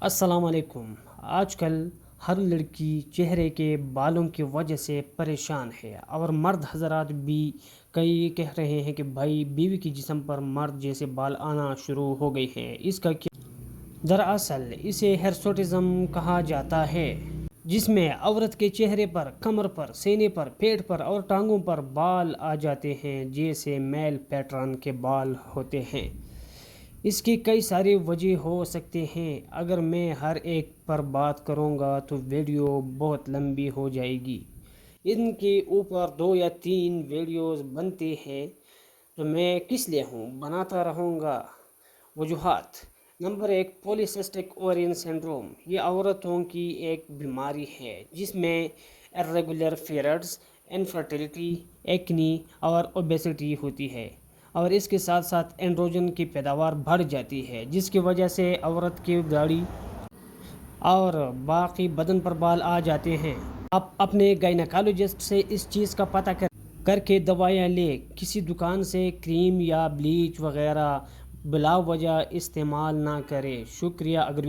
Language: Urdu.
السلام علیکم۔ آج کل ہر لڑکی چہرے کے بالوں کی وجہ سے پریشان ہے اور مرد حضرات بھی کئی کہہ رہے ہیں کہ بھائی بیوی کی جسم پر مرد جیسے بال آنا شروع ہو گئے ہیں۔ اس کا کیا؟ دراصل اسے ہرسوٹزم کہا جاتا ہے، جس میں عورت کے چہرے پر، کمر پر، سینے پر، پیٹ پر اور ٹانگوں پر بال آ جاتے ہیں جیسے میل پیٹرن کے بال ہوتے ہیں۔ اس کی کئی ساری وجہ ہو سکتے ہیں۔ اگر میں ہر ایک پر بات کروں گا تو ویڈیو بہت لمبی ہو جائے گی۔ ان کے اوپر 2 یا 3 ویڈیوز بنتے ہیں تو میں کس لیے بناتا رہوں گا۔ وجوہات: نمبر 1، پولیسسٹک اوورین سنڈروم۔ یہ عورتوں کی ایک بیماری ہے جس میں irregular periods، انفرٹیلٹی، ایکنی اور اوبیسٹی ہوتی ہے، اور اس کے ساتھ ساتھ اینڈروجن کی پیداوار بڑھ جاتی ہے جس کی وجہ سے عورت کی داڑھی اور باقی بدن پر بال آ جاتے ہیں۔ آپ اپنے گائنیکالوجسٹ سے اس چیز کا پتہ کر کے دوائیاں لیں۔ کسی دکان سے کریم یا بلیچ وغیرہ بلا وجہ استعمال نہ کریں۔ شکریہ۔ اگر